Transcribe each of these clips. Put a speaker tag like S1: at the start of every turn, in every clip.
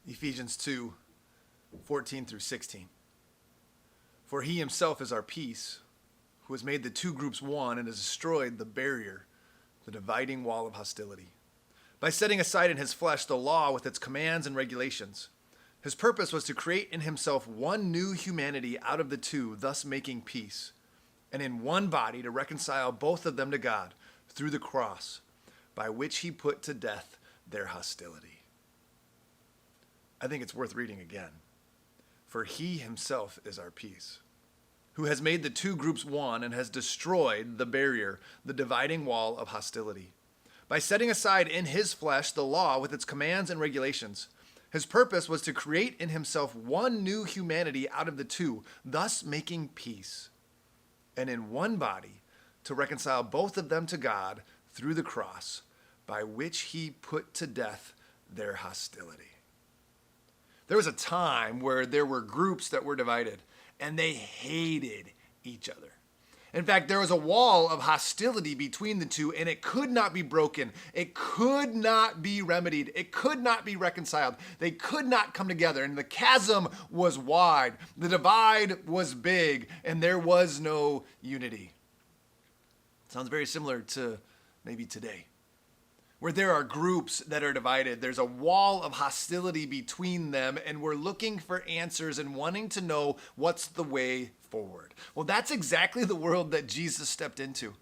S1: Ephesians 2:14-16. For he himself is our peace, who has made the two groups one and has destroyed the barrier, the dividing wall of hostility, by setting aside in his flesh the law with its commands and regulations. His purpose was to create in himself one new humanity out of the two, thus making peace, and in one body to reconcile both of them to God through the cross, by which he put to death their hostility. I think it's worth reading again. For he himself is our peace, who has made the two groups one and has destroyed the barrier, the dividing wall of hostility, by setting aside in his flesh the law with its commands and regulations. His purpose was to create in himself one new humanity out of the two, thus making peace, and in one body to reconcile both of them to God through the cross, by which he put to death their hostility. There was a time where there were groups that were divided, and they hated each other. In fact, there was a wall of hostility between the two, and it could not be broken. It could not be remedied. It could not be reconciled. They could not come together, and the chasm was wide. The divide was big, and there was no unity. Sounds very similar to maybe today, where there are groups that are divided. There's a wall of hostility between them, and we're looking for answers and wanting to know what's the way forward. Well, that's exactly the world that Jesus stepped into.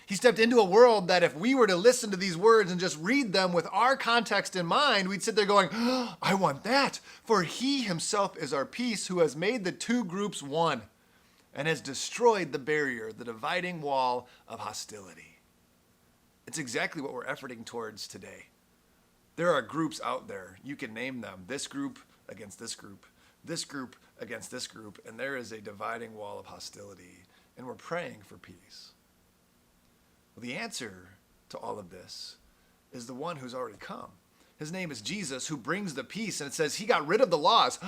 S1: He stepped into a world that if we were to listen to these words and just read them with our context in mind, we'd sit there going, oh, I want that. For he himself is our peace, who has made the two groups one and has destroyed the barrier, the dividing wall of hostility. It's exactly what we're efforting towards today. There are groups out there. You can name them. This group against this group against this group, and there is a dividing wall of hostility, and we're praying for peace. Well, the answer to all of this is the one who's already come. His name is Jesus, who brings the peace, and it says he got rid of the laws.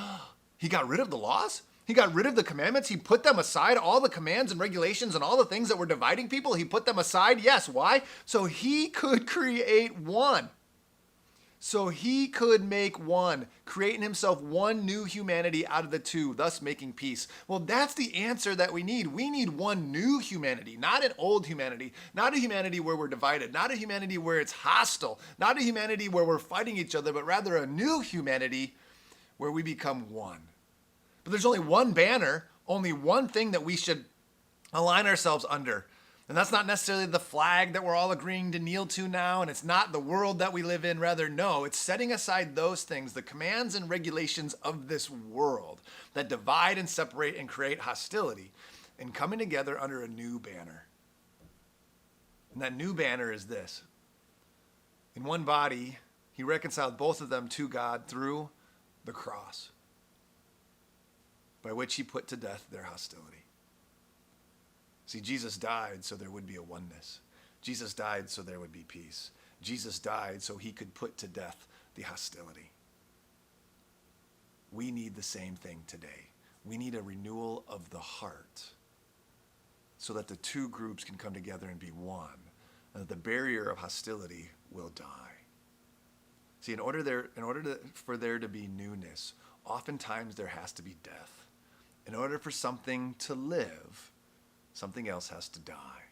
S1: He got rid of the laws? He got rid of the commandments. He put them aside, all the commands and regulations and all the things that were dividing people. He put them aside. Yes, why? So he could create one. So he could make one, creating himself one new humanity out of the two, thus making peace. Well, that's the answer that we need. We need one new humanity, not an old humanity, not a humanity where we're divided, not a humanity where it's hostile, not a humanity where we're fighting each other, but rather a new humanity where we become one. But there's only one banner, only one thing that we should align ourselves under. And that's not necessarily the flag that we're all agreeing to kneel to now, and it's not the world that we live in. Rather, no, it's setting aside those things, the commands and regulations of this world that divide and separate and create hostility, and coming together under a new banner. And that new banner is this. In one body, he reconciled both of them to God through the cross, by which he put to death their hostility. See, Jesus died so there would be a oneness. Jesus died so there would be peace. Jesus died so he could put to death the hostility. We need the same thing today. We need a renewal of the heart so that the two groups can come together and be one, and that the barrier of hostility will die. See, for there to be newness, oftentimes there has to be death. In order for something to live, something else has to die.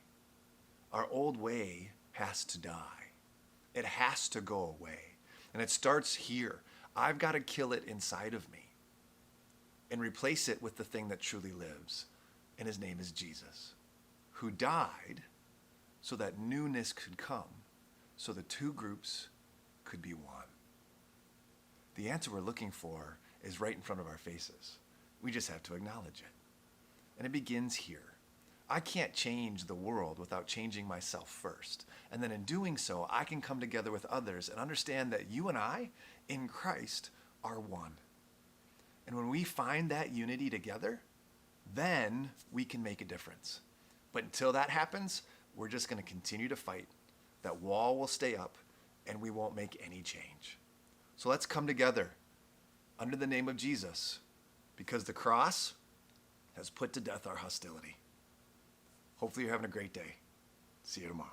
S1: Our old way has to die. It has to go away. And it starts here. I've got to kill it inside of me and replace it with the thing that truly lives. And his name is Jesus, who died so that newness could come, so the two groups could be one. The answer we're looking for is right in front of our faces. We just have to acknowledge it. And it begins here. I can't change the world without changing myself first. And then in doing so, I can come together with others and understand that you and I, in Christ, are one. And when we find that unity together, then we can make a difference. But until that happens, we're just going to continue to fight. That wall will stay up, and we won't make any change. So let's come together under the name of Jesus, because the cross has put to death our hostility. Hopefully you're having a great day. See you tomorrow.